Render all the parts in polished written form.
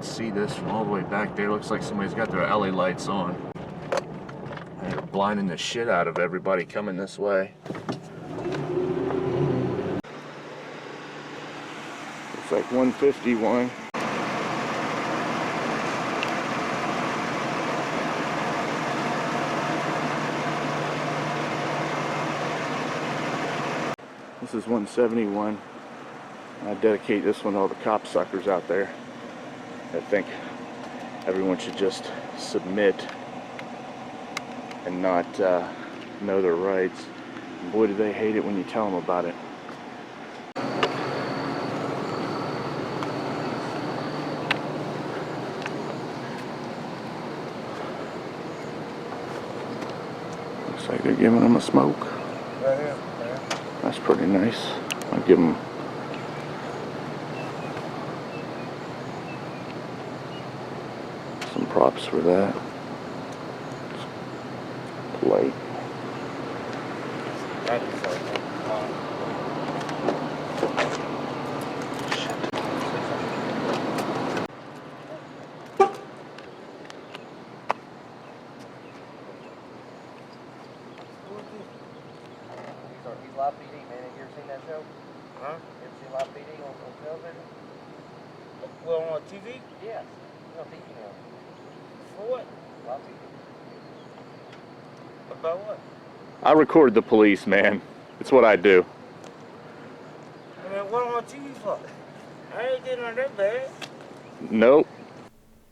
can see this from all the way back there. Looks like somebody's got their alley lights on. And they're blinding the shit out of everybody coming this way. Looks like 151. This is 171. I dedicate this one to all the cop suckers out there. I think everyone should just submit and not know their rights. And boy, do they hate it when you tell them about it. Looks like they're giving them a smoke. Right here. That's pretty nice. I'll give them some props for that. It's polite. He's live PD, man. Have you ever seen that show? Huh? You ever seen live PD on television? Well, on TV? Yes. On TV now. For what? Live PD. About what? I record the police, man. It's what I do. I mean, what on TV for? I ain't getting on that bad. Nope.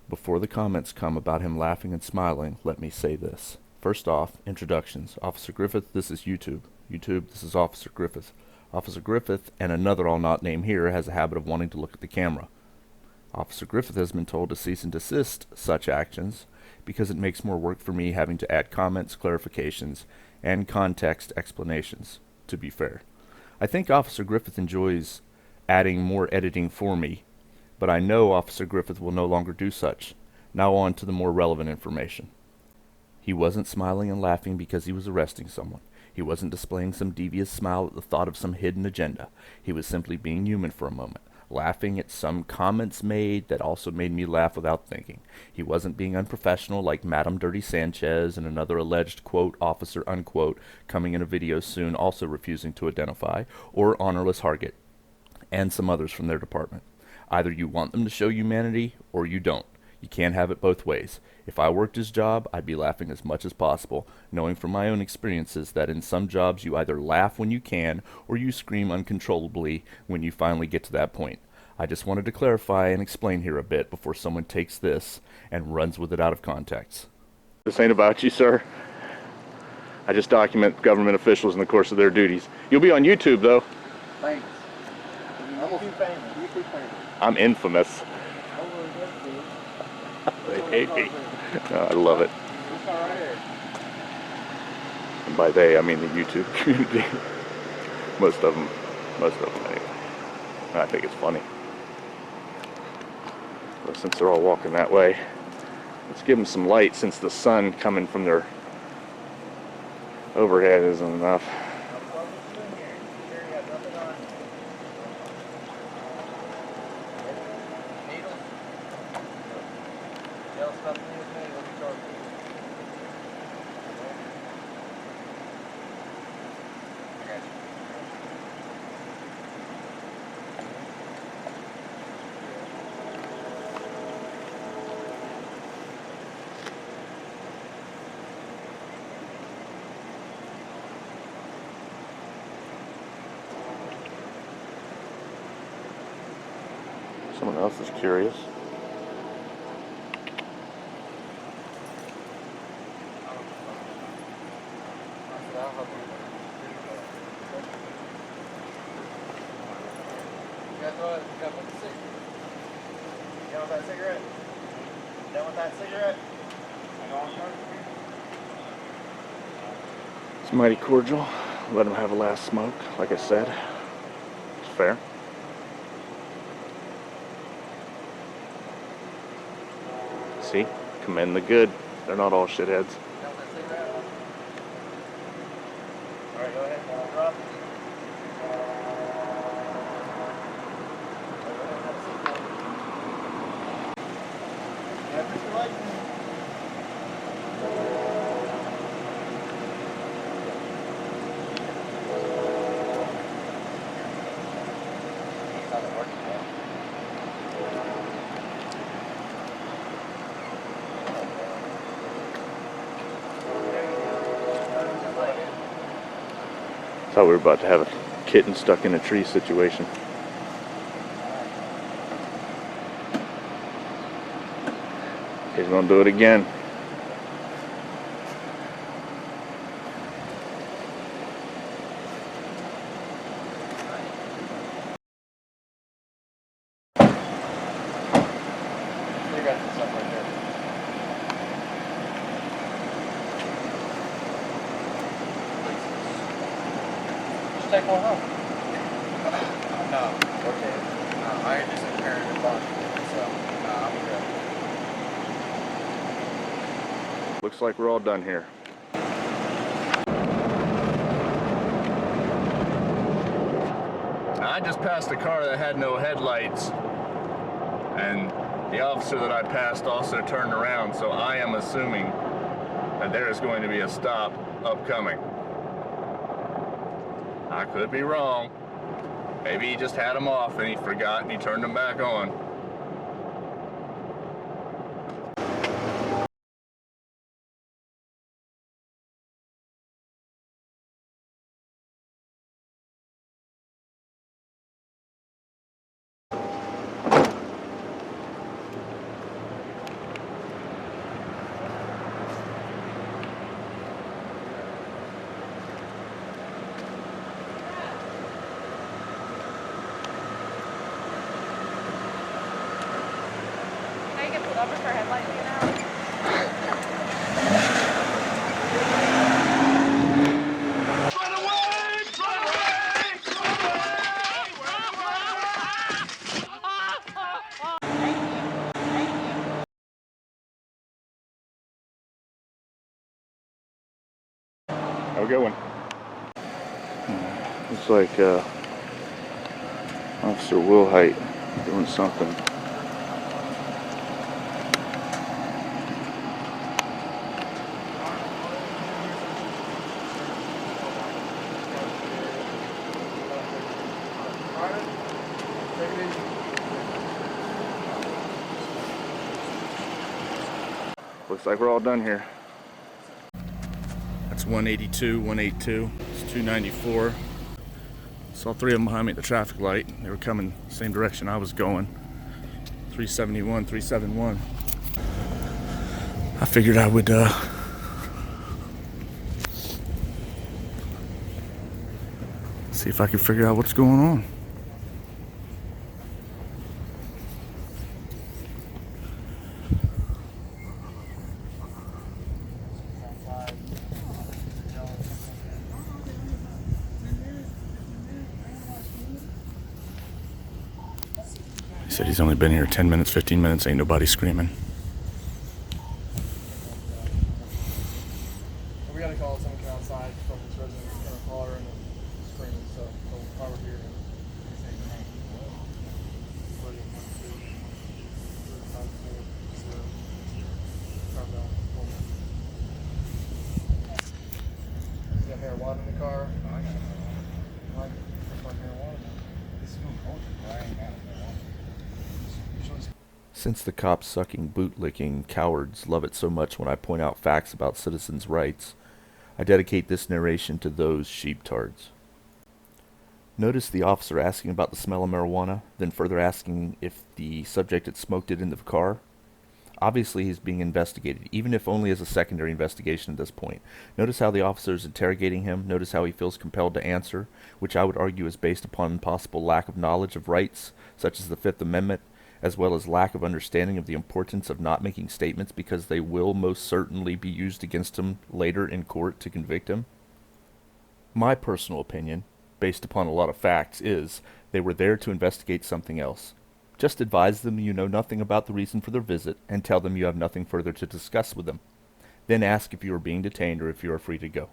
Before the comments come about him laughing and smiling, let me say this. First off, introductions. Officer Griffith, this is YouTube. YouTube, this is Officer Griffith. Officer Griffith, and another I'll not name here, has a habit of wanting to look at the camera. Officer Griffith has been told to cease and desist such actions because it makes more work for me having to add comments, clarifications, and context explanations, to be fair. I think Officer Griffith enjoys adding more editing for me, but I know Officer Griffith will no longer do such. Now on to the more relevant information. He wasn't smiling and laughing because he was arresting someone. He wasn't displaying some devious smile at the thought of some hidden agenda. He was simply being human for a moment, laughing at some comments made that also made me laugh without thinking. He wasn't being unprofessional like Madam Dirty Sanchez and another alleged quote officer unquote coming in a video soon also refusing to identify, or Honorless Hargett and some others from their department. Either you want them to show humanity or you don't. You can't have it both ways. If I worked his job, I'd be laughing as much as possible, knowing from my own experiences that in some jobs you either laugh when you can or you scream uncontrollably when you finally get to that point. I just wanted to clarify and explain here a bit before someone takes this and runs with it out of context. This ain't about you, sir. I just document government officials in the course of their duties. You'll be on YouTube, though. Thanks. YouTube famous. YouTube famous. I'm infamous. They hate me. Oh, I love it. And by they, I mean the YouTube community. Most of them anyway. I think it's funny. But since they're all walking that way, let's give them some light since the sun coming from their overhead isn't enough. Someone else is curious. It's mighty cordial. Let them have a last smoke, like I said. It's fair. See? Commend the good. They're not all shitheads. Alright, go ahead. Drop. not working yet. Thought we were about to have a kitten stuck in a tree situation. He's gonna do it again. You got this up right there. Just take one home. No. Okay. No, I just inherited a bunch, so no, I'm good. Looks like we're all done here. I just passed a car that had no headlights, and the officer that I passed also turned around, so I am assuming that there is going to be a stop upcoming. I could be wrong. Maybe he just had them off and he forgot and he turned them back on. Now you get pulled over for headlight being out. Have a good one. Looks like Officer Wilhite doing something. Looks like we're all done here. That's 182, 182, it's 294. Saw three of them behind me at the traffic light. They were coming the same direction I was going. 371, 371. I figured I would see if I could figure out what's going on. He said he's only been here 10 minutes, 15 minutes, ain't nobody screaming. We gotta call someone outside from this resident, kind of holler and screaming, so while we're here. You got marijuana in the car? No, I got marijuana. Like marijuana? This is no culture, but I ain't got marijuana. Since the cops sucking bootlicking cowards love it so much when I point out facts about citizens' rights, I dedicate this narration to those sheeptards. Notice the officer asking about the smell of marijuana, then further asking if the subject had smoked it in the car. Obviously he's being investigated, even if only as a secondary investigation at this point. Notice how the officer is interrogating him, notice how he feels compelled to answer, which I would argue is based upon possible lack of knowledge of rights, such as the Fifth Amendment, as well as lack of understanding of the importance of not making statements because they will most certainly be used against him later in court to convict him. My personal opinion, based upon a lot of facts, is they were there to investigate something else. Just advise them you know nothing about the reason for their visit and tell them you have nothing further to discuss with them. Then ask if you are being detained or if you are free to go.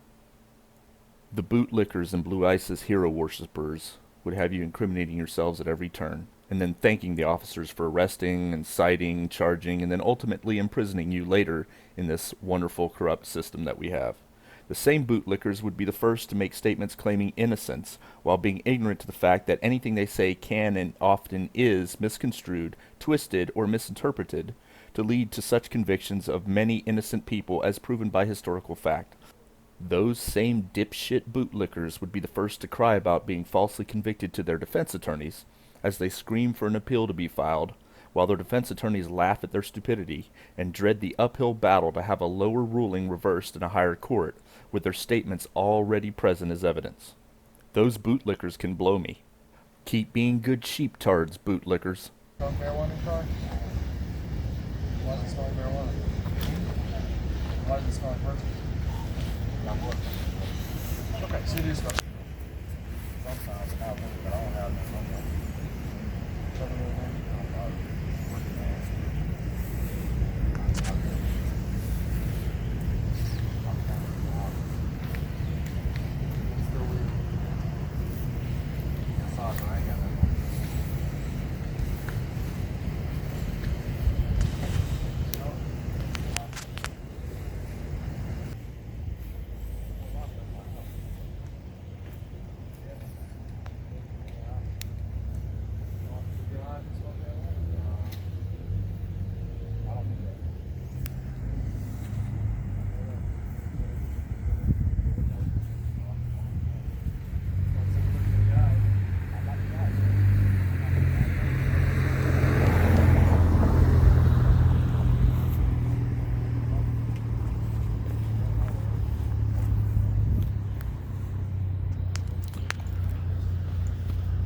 The bootlickers and Blue ISIS hero worshippers would have you incriminating yourselves at every turn, and then thanking the officers for arresting and citing, charging, and then ultimately imprisoning you later in this wonderful corrupt system that we have. The same bootlickers would be the first to make statements claiming innocence, while being ignorant to the fact that anything they say can and often is misconstrued, twisted, or misinterpreted to lead to such convictions of many innocent people as proven by historical fact. Those same dipshit bootlickers would be the first to cry about being falsely convicted to their defense attorneys, as they scream for an appeal to be filed, while their defense attorneys laugh at their stupidity and dread the uphill battle to have a lower ruling reversed in a higher court, with their statements already present as evidence. Those bootlickers can blow me. Keep being good sheeptards, bootlickers. Smoke marijuana in the car? Why does it smell like marijuana? Why does it smell like bourbon? Okay, so you do smoke. Sometimes, but not really, but I don't have no smoke. Something in there? I don't know. Still weird. That's awesome. I ain't got that.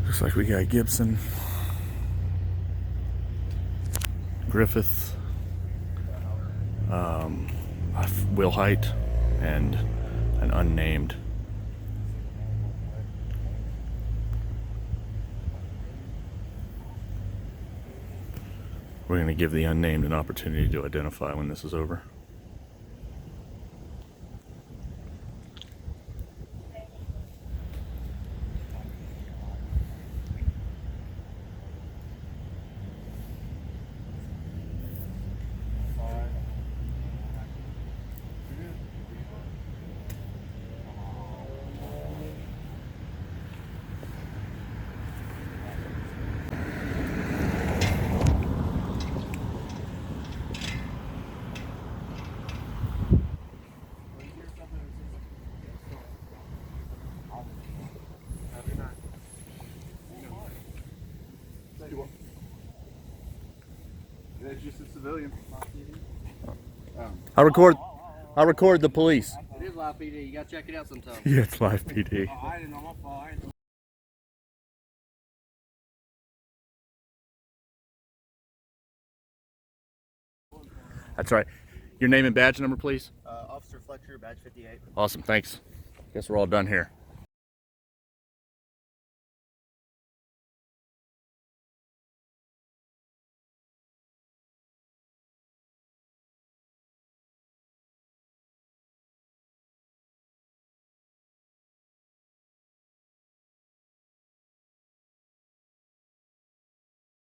Looks like we got Gibson, Griffith, Will Height, and an unnamed. We're going to give the unnamed an opportunity to identify when this is over. It's just a civilian. I record the police. It is live PD. You gotta check it out sometime. Yeah, it's live PD. I didn't know my fault. That's right. Your name and badge number, please. Officer Fletcher, badge 58. Awesome, thanks. Guess we're all done here.